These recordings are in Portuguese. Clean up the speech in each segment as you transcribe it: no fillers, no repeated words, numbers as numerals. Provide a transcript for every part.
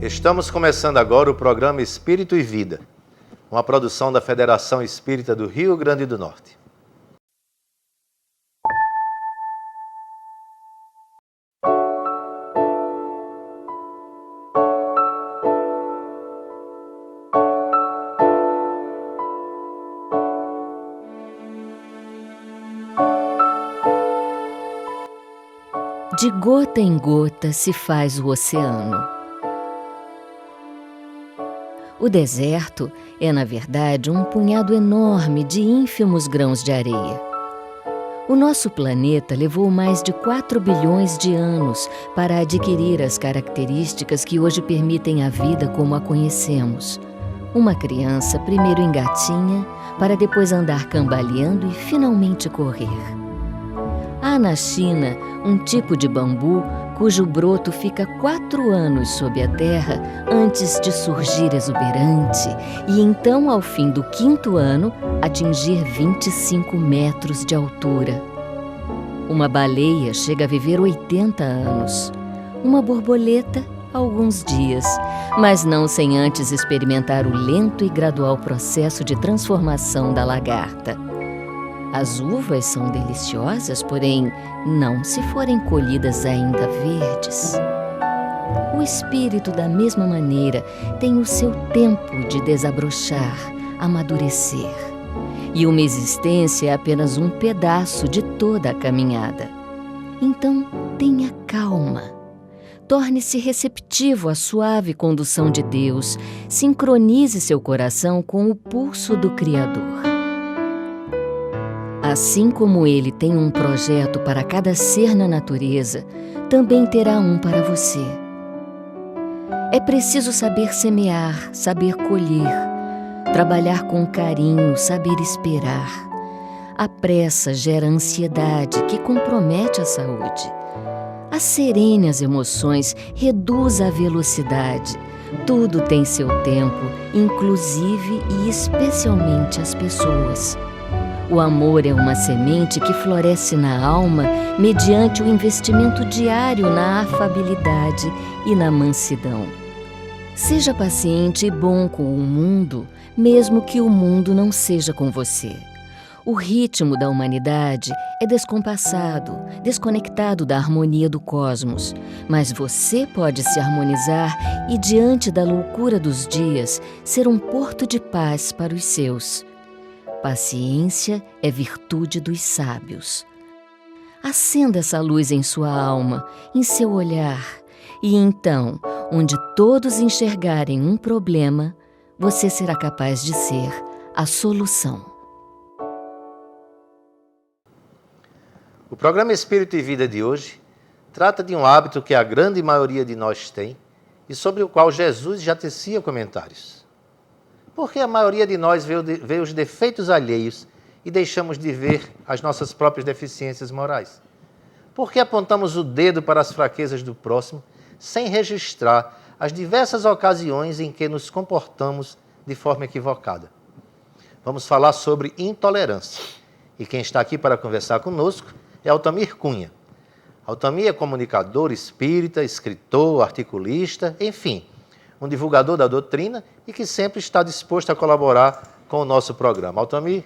Estamos começando agora o programa Espírito e Vida, uma produção da Federação Espírita do Rio Grande do Norte. De gota em gota se faz o oceano. O deserto é, na verdade, um punhado enorme de ínfimos grãos de areia. O nosso planeta levou mais de 4 bilhões de anos para adquirir as características que hoje permitem a vida como a conhecemos. Uma criança primeiro engatinha, para depois andar cambaleando e finalmente correr. Há na China um tipo de bambu cujo broto fica 4 anos sob a terra antes de surgir exuberante e então, ao fim do 5º ano, atingir 25 metros de altura. Uma baleia chega a viver 80 anos. Uma borboleta, alguns dias, mas não sem antes experimentar o lento e gradual processo de transformação da lagarta. As uvas são deliciosas, porém, não se forem colhidas ainda verdes. O espírito, da mesma maneira, tem o seu tempo de desabrochar, amadurecer. E uma existência é apenas um pedaço de toda a caminhada. Então, tenha calma. Torne-se receptivo à suave condução de Deus. Sincronize seu coração com o pulso do Criador. Assim como Ele tem um projeto para cada ser na natureza, também terá um para você. É preciso saber semear, saber colher, trabalhar com carinho, saber esperar. A pressa gera ansiedade que compromete a saúde. Acerene as emoções, reduza a velocidade. Tudo tem seu tempo, inclusive e especialmente as pessoas. O amor é uma semente que floresce na alma mediante o investimento diário na afabilidade e na mansidão. Seja paciente e bom com o mundo, mesmo que o mundo não seja com você. O ritmo da humanidade é descompassado, desconectado da harmonia do cosmos, mas você pode se harmonizar e, diante da loucura dos dias, ser um porto de paz para os seus. Paciência é virtude dos sábios. Acenda essa luz em sua alma, em seu olhar, e então, onde todos enxergarem um problema, você será capaz de ser a solução. O programa Espírito e Vida de hoje trata de um hábito que a grande maioria de nós tem e sobre o qual Jesus já tecia comentários. Porque a maioria de nós vê os defeitos alheios e deixamos de ver as nossas próprias deficiências morais? Porque apontamos o dedo para as fraquezas do próximo sem registrar as diversas ocasiões em que nos comportamos de forma equivocada? Vamos falar sobre intolerância. E quem está aqui para conversar conosco é Altamir Cunha. Altamir é comunicador espírita, escritor, articulista, enfim, um divulgador da doutrina e que sempre está disposto a colaborar com o nosso programa. Altamir,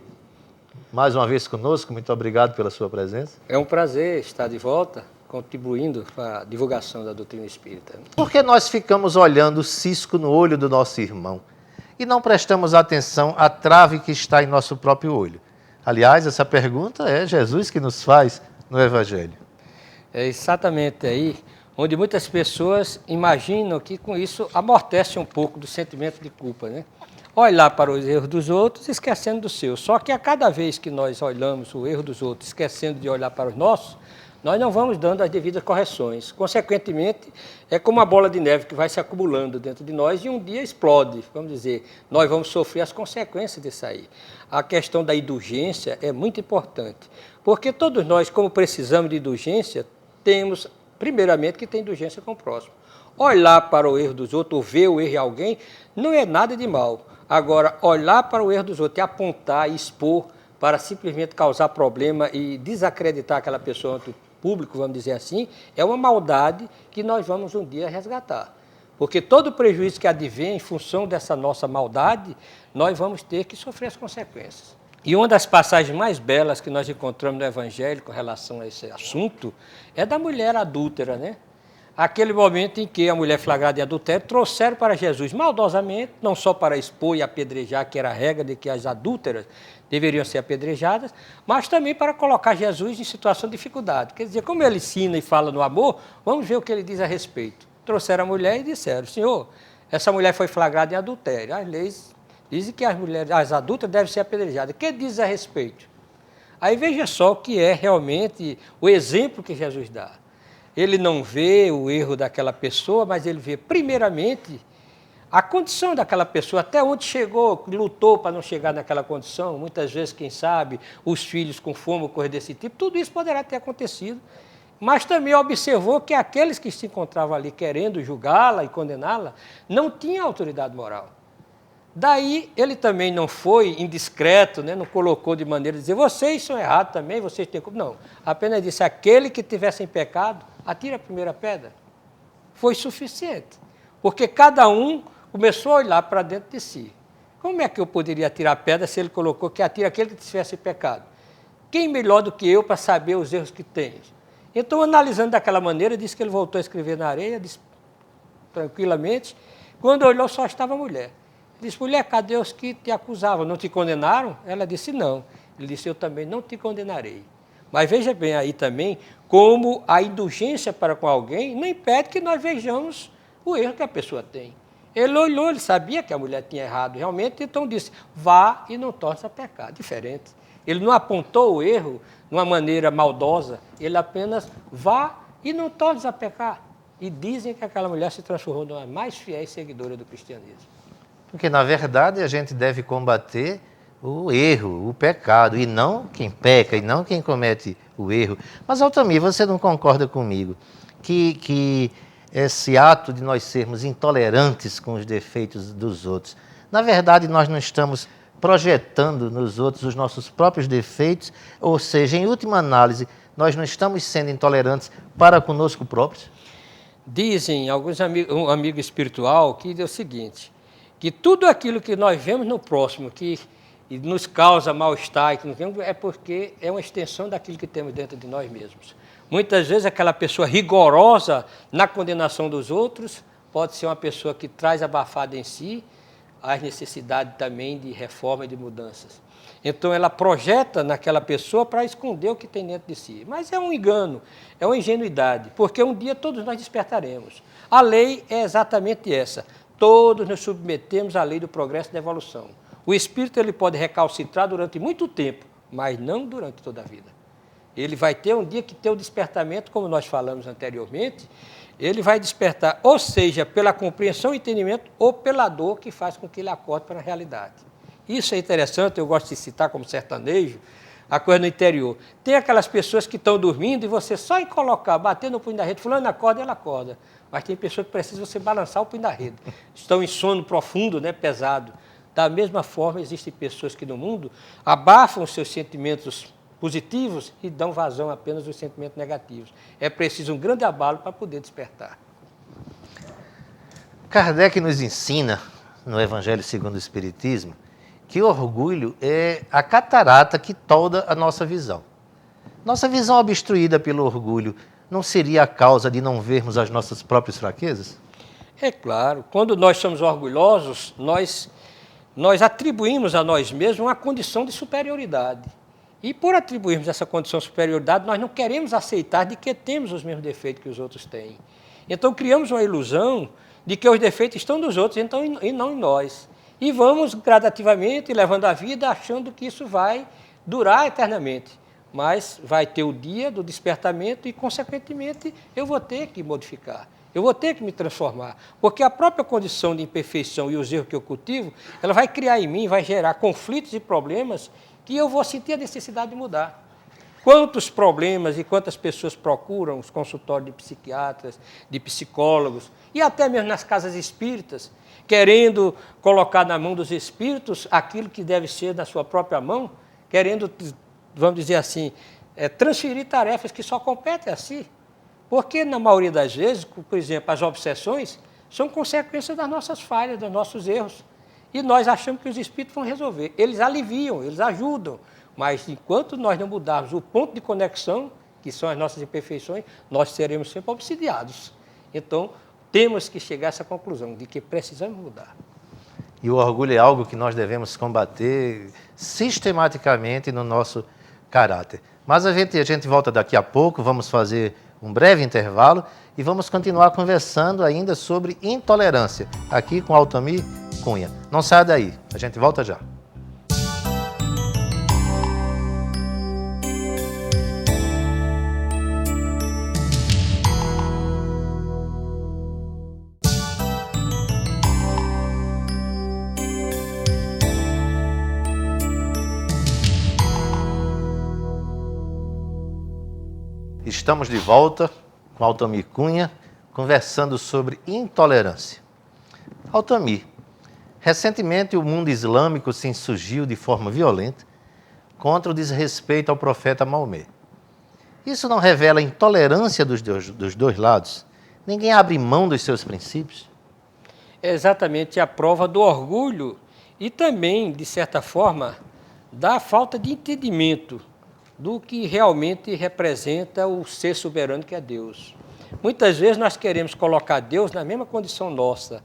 mais uma vez conosco, muito obrigado pela sua presença. É um prazer estar de volta, contribuindo para a divulgação da doutrina espírita. Por que nós ficamos olhando o cisco no olho do nosso irmão e não prestamos atenção à trave que está em nosso próprio olho? Aliás, essa pergunta é Jesus que nos faz no Evangelho. É exatamente aí onde muitas pessoas imaginam que com isso amortece um pouco do sentimento de culpa, né? Olhar para os erros dos outros esquecendo do seu. Só que a cada vez que nós olhamos o erro dos outros esquecendo de olhar para os nossos, nós não vamos dando as devidas correções. Consequentemente, é como uma bola de neve que vai se acumulando dentro de nós e um dia explode, vamos dizer. Nós vamos sofrer as consequências disso aí. A questão da indulgência é muito importante, porque todos nós, como precisamos de indulgência, temos, primeiramente, que ter indulgência com o próximo. Olhar para o erro dos outros, ou ver o erro em alguém, não é nada de mal. Agora, olhar para o erro dos outros e apontar e expor para simplesmente causar problema e desacreditar aquela pessoa ante o público, vamos dizer assim, é uma maldade que nós vamos um dia resgatar. Porque todo prejuízo que advém em função dessa nossa maldade, nós vamos ter que sofrer as consequências. E uma das passagens mais belas que nós encontramos no Evangelho com relação a esse assunto é da mulher adúltera, né? Aquele momento em que a mulher flagrada em adultério trouxeram para Jesus maldosamente, não só para expor e apedrejar, que era a regra de que as adúlteras deveriam ser apedrejadas, mas também para colocar Jesus em situação de dificuldade. Quer dizer, como ele ensina e fala no amor, vamos ver o que ele diz a respeito. Trouxeram a mulher e disseram: Senhor, essa mulher foi flagrada em adultério. As leis dizem que as adúlteras devem ser apedrejadas. O que diz a respeito? Aí veja só o que é realmente o exemplo que Jesus dá. Ele não vê o erro daquela pessoa, mas ele vê, primeiramente, a condição daquela pessoa, até onde chegou, lutou para não chegar naquela condição. Muitas vezes, quem sabe, os filhos com fome, coisa desse tipo, tudo isso poderá ter acontecido. Mas também observou que aqueles que se encontravam ali querendo julgá-la e condená-la, não tinham autoridade moral. Daí, ele também não foi indiscreto, né? Não colocou de maneira de dizer: vocês são errados também, vocês têm culpa. Não, apenas disse: aquele que tivesse em pecado, atire a primeira pedra. Foi suficiente, porque cada um começou a olhar para dentro de si. Como é que eu poderia atirar a pedra se ele colocou que atira aquele que tivesse em pecado? Quem melhor do que eu para saber os erros que tens? Então, analisando daquela maneira, disse que ele voltou a escrever na areia, disse, tranquilamente. Quando olhou, só estava a mulher. Ele disse: mulher, cadê os que te acusavam? Não te condenaram? Ela disse: não. Ele disse: eu também não te condenarei. Mas veja bem aí também como a indulgência para com alguém não impede que nós vejamos o erro que a pessoa tem. Ele olhou, ele sabia que a mulher tinha errado realmente, então disse: vá e não torne a pecar. Diferente. Ele não apontou o erro de uma maneira maldosa, ele apenas: vá e não torne a pecar. E dizem que aquela mulher se transformou numa mais fiel seguidora do cristianismo. Porque, na verdade, a gente deve combater o erro, o pecado, e não quem peca, e não quem comete o erro. Mas, Altamir, você não concorda comigo que esse ato de nós sermos intolerantes com os defeitos dos outros, na verdade, nós não estamos projetando nos outros os nossos próprios defeitos, ou seja, em última análise, nós não estamos sendo intolerantes para conosco próprios? Dizem alguns um amigo espiritual que diz o seguinte: que tudo aquilo que nós vemos no próximo, que nos causa mal-estar, é porque é uma extensão daquilo que temos dentro de nós mesmos. Muitas vezes aquela pessoa rigorosa na condenação dos outros pode ser uma pessoa que traz abafada em si as necessidades também de reforma e de mudanças. Então ela projeta naquela pessoa para esconder o que tem dentro de si. Mas é um engano, é uma ingenuidade, porque um dia todos nós despertaremos. A lei é exatamente essa. Todos nos submetemos à lei do progresso e da evolução. O espírito ele pode recalcitrar durante muito tempo, mas não durante toda a vida. Ele vai ter um dia que ter o despertamento, como nós falamos anteriormente, ele vai despertar, ou seja, pela compreensão e entendimento, ou pela dor que faz com que ele acorde para a realidade. Isso é interessante, eu gosto de citar como sertanejo, a coisa no interior. Tem aquelas pessoas que estão dormindo e você só em colocar, bater no punho da rede, fulano acorda, ela acorda. Mas tem pessoas que precisam você balançar o punho da rede. Estão em sono profundo, né, pesado. Da mesma forma, existem pessoas que no mundo abafam os seus sentimentos positivos e dão vazão apenas aos sentimentos negativos. É preciso um grande abalo para poder despertar. Kardec nos ensina, no Evangelho segundo o Espiritismo, que o orgulho é a catarata que tolda a nossa visão. Nossa visão obstruída pelo orgulho não seria a causa de não vermos as nossas próprias fraquezas? É claro, quando nós somos orgulhosos, nós atribuímos a nós mesmos uma condição de superioridade. E por atribuirmos essa condição de superioridade, nós não queremos aceitar de que temos os mesmos defeitos que os outros têm. Então criamos uma ilusão de que os defeitos estão nos outros então, e não em nós. E vamos gradativamente levando a vida achando que isso vai durar eternamente. Mas vai ter o dia do despertamento e, consequentemente, eu vou ter que modificar. Eu vou ter que me transformar. Porque a própria condição de imperfeição e os erros que eu cultivo, ela vai criar em mim, vai gerar conflitos e problemas que eu vou sentir a necessidade de mudar. Quantos problemas e quantas pessoas procuram os consultórios de psiquiatras, de psicólogos, e até mesmo nas casas espíritas, querendo colocar na mão dos espíritos aquilo que deve ser da sua própria mão, querendo, vamos dizer assim, transferir tarefas que só competem a si. Porque, na maioria das vezes, por exemplo, as obsessões são consequências das nossas falhas, dos nossos erros. E nós achamos que os espíritos vão resolver. Eles aliviam, eles ajudam, mas enquanto nós não mudarmos o ponto de conexão, que são as nossas imperfeições, nós seremos sempre obsidiados. Então, temos que chegar a essa conclusão de que precisamos mudar. E o orgulho é algo que nós devemos combater sistematicamente no nosso caráter. Mas a gente volta daqui a pouco, vamos fazer um breve intervalo e vamos continuar conversando ainda sobre intolerância, aqui com Altamir Cunha. Não saia daí, a gente volta já. Estamos de volta com Altamir Cunha, conversando sobre intolerância. Altamir, recentemente o mundo islâmico se insurgiu de forma violenta contra o desrespeito ao profeta Maomé. Isso não revela a intolerância dos dois lados? Ninguém abre mão dos seus princípios? É exatamente a prova do orgulho e também, de certa forma, da falta de entendimento do que realmente representa o ser soberano que é Deus. Muitas vezes nós queremos colocar Deus na mesma condição nossa,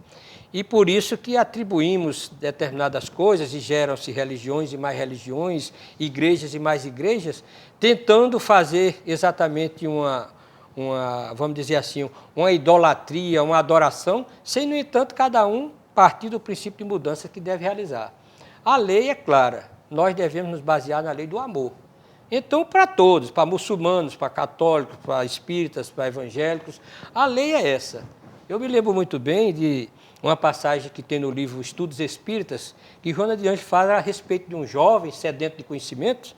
e por isso que atribuímos determinadas coisas e geram-se religiões e mais religiões, igrejas e mais igrejas, tentando fazer exatamente vamos dizer assim, uma idolatria, uma adoração, sem, no entanto, cada um partir do princípio de mudança que deve realizar. A lei é clara, nós devemos nos basear na lei do amor. Então, para todos, para muçulmanos, para católicos, para espíritas, para evangélicos, a lei é essa. Eu me lembro muito bem de uma passagem que tem no livro Estudos Espíritas, que Joana de Anjos fala a respeito de um jovem sedento de conhecimentos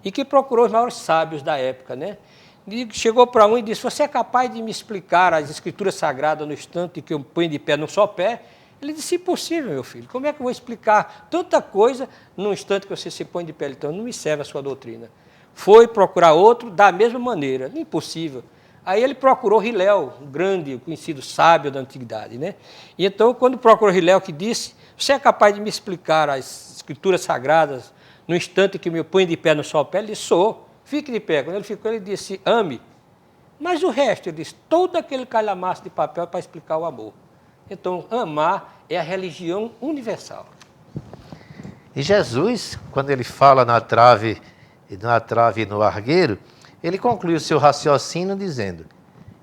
e que procurou os maiores sábios da época, né? E chegou para um e disse: você é capaz de me explicar as escrituras sagradas no instante que eu ponho de pé num só pé? Ele disse: impossível, meu filho. Como é que eu vou explicar tanta coisa num instante que você se põe de pé? Então, não me serve a sua doutrina. Foi procurar outro da mesma maneira, impossível. Aí ele procurou Hilel, um grande, conhecido sábio da antiguidade, né? E então, quando procurou Hilel, que disse: você é capaz de me explicar as escrituras sagradas no instante que me põe de pé no só pé? Ele disse: sou, fique de pé. Quando ele ficou, ele disse: ame. Mas o resto, ele disse, todo aquele calhamaço de papel para explicar o amor. Então, amar é a religião universal. E Jesus, quando ele fala na trave e no argueiro, ele conclui o seu raciocínio dizendo: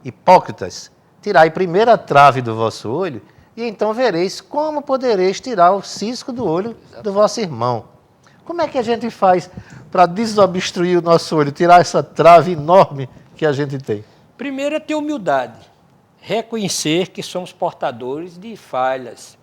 hipócritas, tirai primeiro a trave do vosso olho, e então vereis como podereis tirar o cisco do olho do vosso irmão. Como é que a gente faz para desobstruir o nosso olho, tirar essa trave enorme que a gente tem? Primeiro é ter humildade, reconhecer que somos portadores de falhas.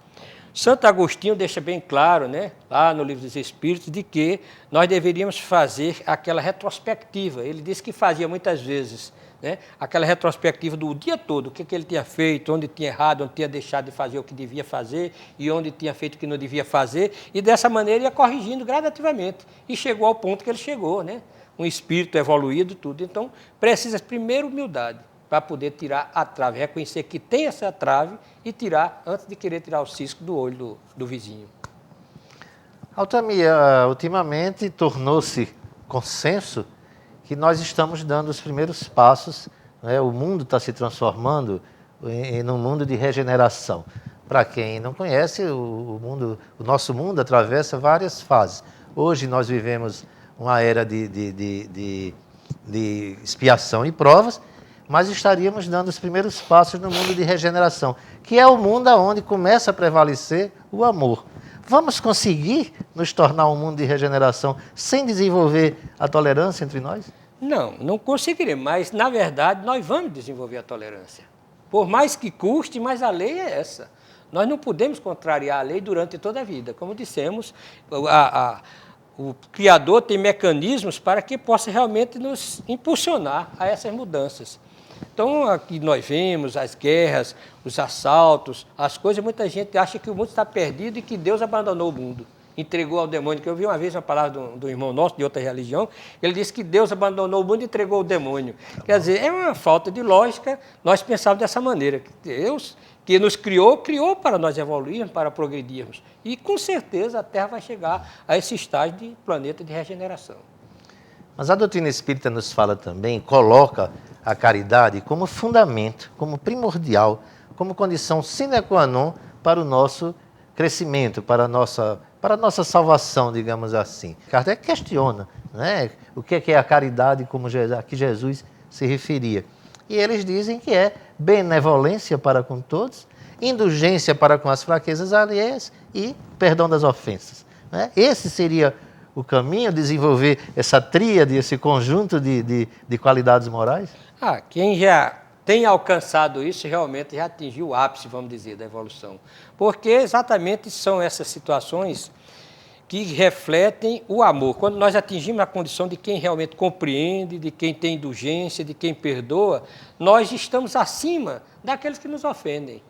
Santo Agostinho deixa bem claro, né, lá no Livro dos Espíritos, de que nós deveríamos fazer aquela retrospectiva. Ele disse que fazia muitas vezes, né, aquela retrospectiva do dia todo, o que ele tinha feito, onde tinha errado, onde tinha deixado de fazer o que devia fazer e onde tinha feito o que não devia fazer, e dessa maneira ia corrigindo gradativamente. E chegou ao ponto que ele chegou, né, um espírito evoluído, tudo. Então, precisa primeiro humildade, para poder tirar a trave, reconhecer que tem essa trave e tirar, antes de querer tirar o cisco do olho do vizinho. Altamir, ultimamente tornou-se consenso que nós estamos dando os primeiros passos, né? O mundo está se transformando em um mundo de regeneração. Para quem não conhece, o nosso mundo atravessa várias fases. Hoje nós vivemos uma era de expiação e provas, mas estaríamos dando os primeiros passos no mundo de regeneração, que é o mundo onde começa a prevalecer o amor. Vamos conseguir nos tornar um mundo de regeneração sem desenvolver a tolerância entre nós? Não, não conseguiremos, mas, na verdade, nós vamos desenvolver a tolerância. Por mais que custe, mas a lei é essa. Nós não podemos contrariar a lei durante toda a vida. Como dissemos, o Criador tem mecanismos para que possa realmente nos impulsionar a essas mudanças. Então, aqui nós vemos as guerras, os assaltos, as coisas, muita gente acha que o mundo está perdido e que Deus abandonou o mundo, entregou ao demônio. Que eu vi uma vez uma palavra do irmão nosso, de outra religião, ele disse que Deus abandonou o mundo e entregou ao demônio. Quer dizer, é uma falta de lógica nós pensarmos dessa maneira, que Deus que nos criou para nós evoluirmos, para progredirmos. E com certeza a Terra vai chegar a esse estágio de planeta de regeneração. Mas a doutrina espírita nos fala também, coloca a caridade como fundamento, como primordial, como condição sine qua non para o nosso crescimento, para a nossa salvação, digamos assim. Kardec questiona, né, o que é a caridade como a que Jesus se referia. E eles dizem que é benevolência para com todos, indulgência para com as fraquezas alheias e perdão das ofensas. Né? Esse seria o caminho, desenvolver essa tríade, esse conjunto de qualidades morais? Quem já tem alcançado isso realmente já atingiu o ápice, vamos dizer, da evolução. Porque exatamente são essas situações que refletem o amor. Quando nós atingimos a condição de quem realmente compreende, de quem tem indulgência, de quem perdoa, nós estamos acima daqueles que nos ofendem.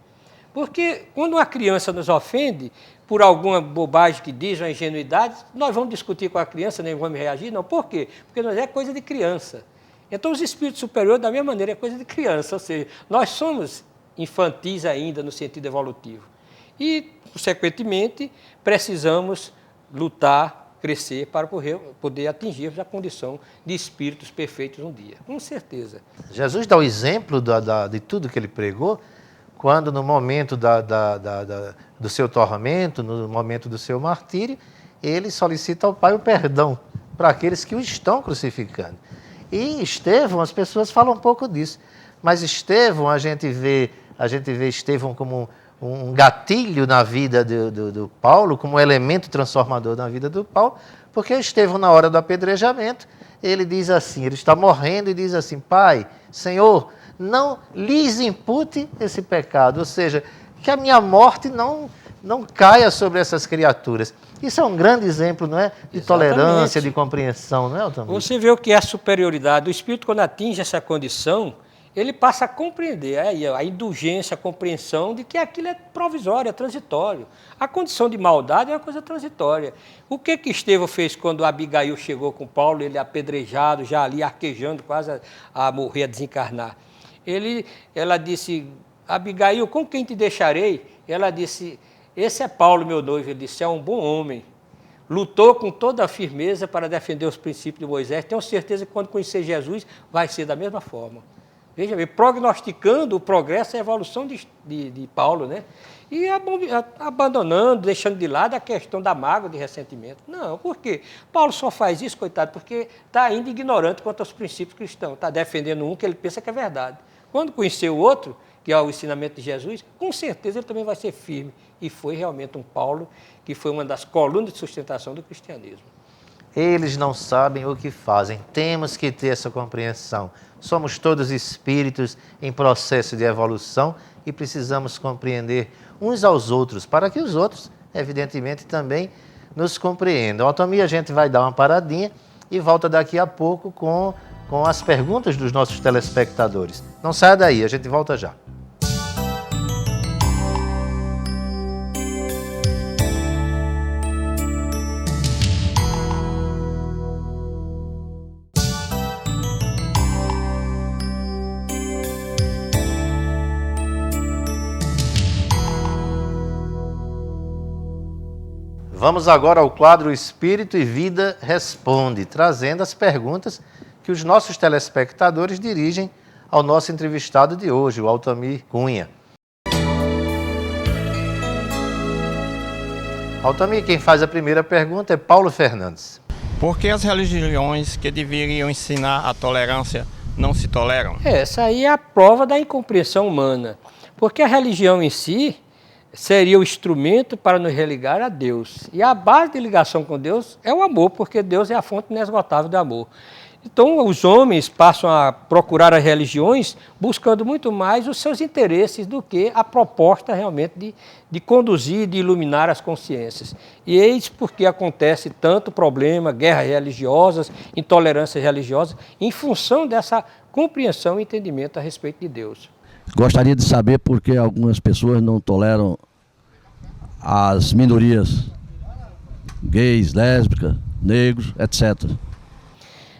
Porque quando uma criança nos ofende por alguma bobagem que diz, uma ingenuidade, nós vamos discutir com a criança, nem vamos reagir, não. Por quê? Porque nós é coisa de criança. Então os espíritos superiores, da mesma maneira, é coisa de criança, ou seja, nós somos infantis ainda no sentido evolutivo. E, consequentemente, precisamos lutar, crescer para poder atingirmos a condição de espíritos perfeitos um dia, com certeza. Jesus dá o exemplo de tudo que ele pregou, quando no momento do seu tormento, no momento do seu martírio, ele solicita ao Pai o perdão para aqueles que o estão crucificando. E Estevão, as pessoas falam um pouco disso, mas Estevão, a gente vê Estevão como um gatilho na vida do Paulo, como um elemento transformador na vida do Paulo, porque Estevão, na hora do apedrejamento, ele diz assim, ele está morrendo e diz assim, Pai, Senhor, não lhes impute esse pecado, ou seja, que a minha morte não caia sobre essas criaturas. Isso é um grande exemplo, não é? De tolerância, de compreensão, não é, Altamir? Você vê o que é a superioridade. O espírito, quando atinge essa condição, ele passa a compreender a indulgência, a compreensão de que aquilo é provisório, é transitório. A condição de maldade é uma coisa transitória. O que Estevão fez quando Abigail chegou com Paulo, ele apedrejado, já ali arquejando, quase a morrer, a desencarnar? Ela disse, Abigail, com quem te deixarei? Ela disse, esse é Paulo, meu noivo. Ele disse, é um bom homem. Lutou com toda a firmeza para defender os princípios de Moisés. Tenho certeza que quando conhecer Jesus, vai ser da mesma forma. Veja bem, prognosticando o progresso e a evolução de Paulo, né? E abandonando, deixando de lado a questão da mágoa, de ressentimento. Não, por quê? Paulo só faz isso, coitado, porque está ainda ignorante quanto aos princípios cristãos. Está defendendo um que ele pensa que é verdade. Quando conhecer o outro, que é o ensinamento de Jesus, com certeza ele também vai ser firme. E foi realmente um Paulo que foi uma das colunas de sustentação do cristianismo. Eles não sabem o que fazem. Temos que ter essa compreensão. Somos todos espíritos em processo de evolução e precisamos compreender uns aos outros, para que os outros, evidentemente, também nos compreendam. Altamir, a gente vai dar uma paradinha e volta daqui a pouco com as perguntas dos nossos telespectadores. Não saia daí, a gente volta já. Vamos agora ao quadro Espírito e Vida Responde, trazendo as perguntas que os nossos telespectadores dirigem ao nosso entrevistado de hoje, o Altamir Cunha. Altamir, quem faz a primeira pergunta é Paulo Fernandes. Por que as religiões que deveriam ensinar a tolerância não se toleram? Essa aí é a prova da incompreensão humana, porque a religião em si seria o instrumento para nos religar a Deus. E a base de ligação com Deus é o amor, porque Deus é a fonte inesgotável do amor. Então, os homens passam a procurar as religiões buscando muito mais os seus interesses do que a proposta realmente de conduzir, de iluminar as consciências. E eis porque acontece tanto problema, guerras religiosas, intolerâncias religiosas, em função dessa compreensão e entendimento a respeito de Deus. Gostaria de saber por que algumas pessoas não toleram as minorias, gays, lésbicas, negros, etc.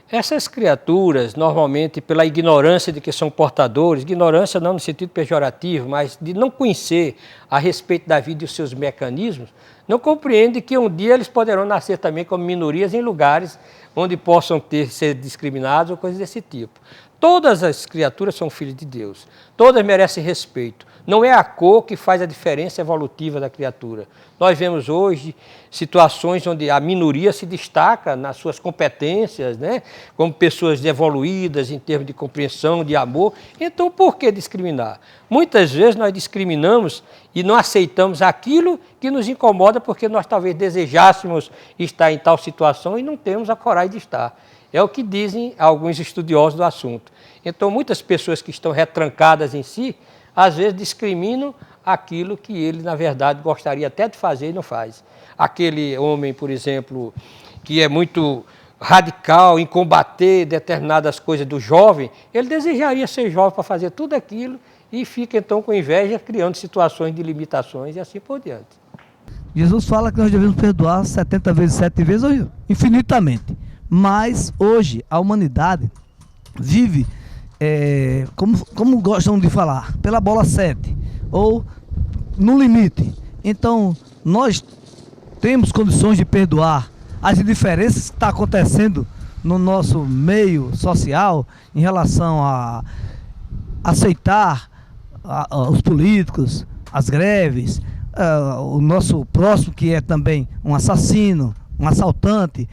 Essas criaturas, normalmente, pela ignorância de que são portadores, ignorância não no sentido pejorativo, mas de não conhecer a respeito da vida e os seus mecanismos, não compreendem que um dia eles poderão nascer também como minorias em lugares onde possam ser discriminados ou coisas desse tipo. Todas as criaturas são filhos de Deus, todas merecem respeito. Não é a cor que faz a diferença evolutiva da criatura. Nós vemos hoje situações onde a minoria se destaca nas suas competências, né? Como pessoas evoluídas em termos de compreensão, de amor. Então, por que discriminar? Muitas vezes nós discriminamos e não aceitamos aquilo que nos incomoda porque nós talvez desejássemos estar em tal situação e não temos a coragem de estar. É o que dizem alguns estudiosos do assunto. Então, muitas pessoas que estão retrancadas em si, às vezes discriminam aquilo que ele, na verdade, gostaria até de fazer e não faz. Aquele homem, por exemplo, que é muito radical em combater determinadas coisas do jovem, ele desejaria ser jovem para fazer tudo aquilo e fica, então, com inveja, criando situações de limitações e assim por diante. Jesus fala que nós devemos perdoar 70 vezes, 7 vezes, ou infinitamente. Mas, hoje, a humanidade vive, como gostam de falar, pela bola 7, ou no limite. Então, nós temos condições de perdoar as indiferenças que estão acontecendo no nosso meio social em relação a aceitar os políticos, as greves, o nosso próximo que é também um assassino, um assaltante,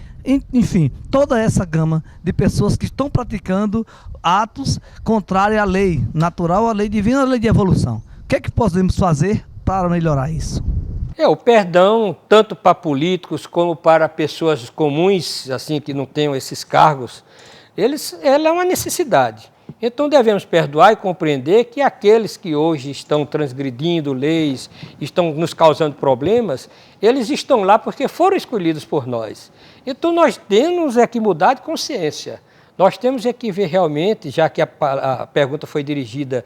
enfim, toda essa gama de pessoas que estão praticando atos contrários à lei natural, à lei divina, à lei de evolução. O que é que podemos fazer para melhorar isso? O perdão, tanto para políticos como para pessoas comuns, assim, que não tenham esses cargos, ela é uma necessidade. Então devemos perdoar e compreender que aqueles que hoje estão transgredindo leis, estão nos causando problemas, eles estão lá porque foram escolhidos por nós. Então nós temos que mudar de consciência. Nós temos que ver realmente, já que a pergunta foi dirigida,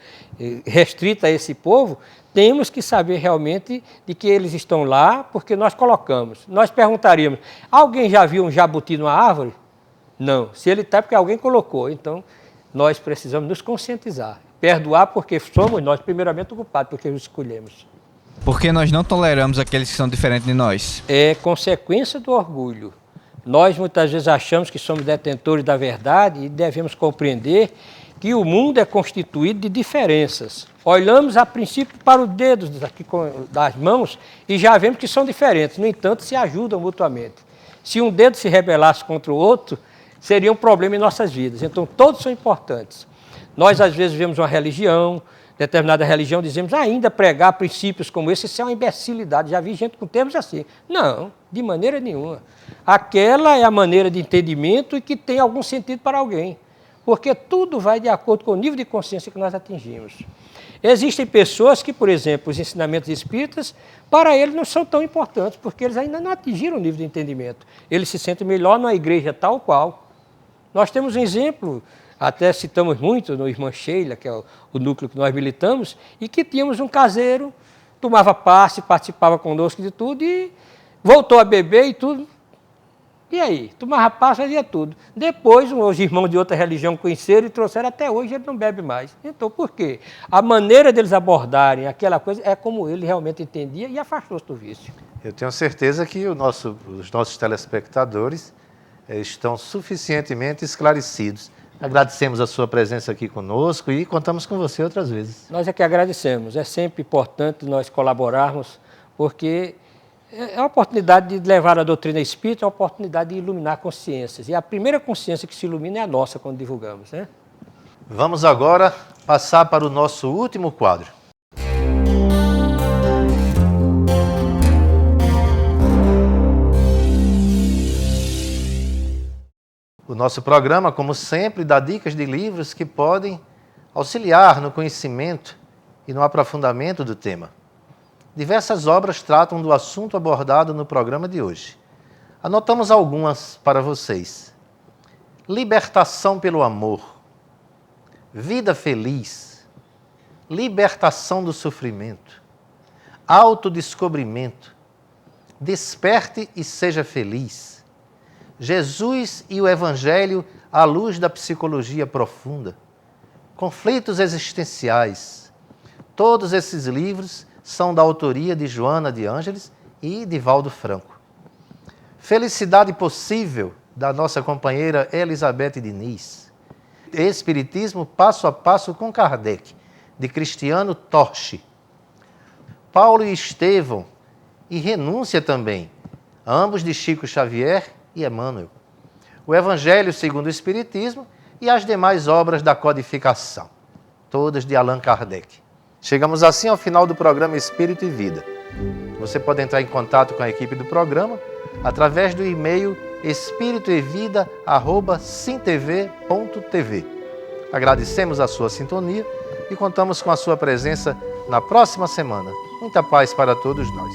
restrita a esse povo, temos que saber realmente de que eles estão lá porque nós colocamos. Nós perguntaríamos, alguém já viu um jabuti numa árvore? Não. Se ele está, é porque alguém colocou. Então, nós precisamos nos conscientizar. Perdoar porque somos nós, primeiramente, o culpado, porque os escolhemos. Porque nós não toleramos aqueles que são diferentes de nós. É consequência do orgulho. Nós, muitas vezes, achamos que somos detentores da verdade e devemos compreender que o mundo é constituído de diferenças. Olhamos, a princípio, para os dedos das mãos e já vemos que são diferentes. No entanto, se ajudam mutuamente. Se um dedo se rebelasse contra o outro, seria um problema em nossas vidas. Então, todos são importantes. Nós, às vezes, vemos uma religião, determinada religião, dizemos, ainda pregar princípios como esse, isso é uma imbecilidade. Já vi gente com termos assim. Não, de maneira nenhuma. Aquela é a maneira de entendimento e que tem algum sentido para alguém. Porque tudo vai de acordo com o nível de consciência que nós atingimos. Existem pessoas que, por exemplo, os ensinamentos espíritas, para eles não são tão importantes, porque eles ainda não atingiram o nível de entendimento. Eles se sentem melhor numa igreja tal qual. Nós temos um exemplo, até citamos muito no Irmã Sheila, que é o núcleo que nós militamos, e que tínhamos um caseiro, tomava passe, participava conosco de tudo e voltou a beber e tudo. E aí? Tomava passe, fazia tudo. Depois, os irmãos de outra religião conheceram e trouxeram, até hoje ele não bebe mais. Então, por quê? A maneira deles abordarem aquela coisa é como ele realmente entendia e afastou-se do vício. Eu tenho certeza que os nossos telespectadores estão suficientemente esclarecidos. Agradecemos a sua presença aqui conosco e contamos com você outras vezes. Nós é que agradecemos. É sempre importante nós colaborarmos, porque é a oportunidade de levar a doutrina espírita, é a oportunidade de iluminar consciências. E a primeira consciência que se ilumina é a nossa quando divulgamos, né? Vamos agora passar para o nosso último quadro. O nosso programa, como sempre, dá dicas de livros que podem auxiliar no conhecimento e no aprofundamento do tema. Diversas obras tratam do assunto abordado no programa de hoje. Anotamos algumas para vocês. Libertação pelo amor. Vida feliz. Libertação do sofrimento. Autodescobrimento. Desperte e seja feliz. Jesus e o Evangelho à luz da psicologia profunda, conflitos existenciais. Todos esses livros são da autoria de Joana de Ângeles e de Valdo Franco. Felicidade Possível, da nossa companheira Elizabeth Diniz. Espiritismo Passo a Passo com Kardec, de Cristiano Torchi. Paulo e Estevão, e Renúncia também, ambos de Chico Xavier e Emmanuel. O Evangelho segundo o Espiritismo e as demais obras da codificação, todas de Allan Kardec. Chegamos assim ao final do programa Espírito e Vida. Você pode entrar em contato com a equipe do programa através do e-mail espiritoevida@simtv.tv. Agradecemos a sua sintonia e contamos com a sua presença na próxima semana. Muita paz para todos nós.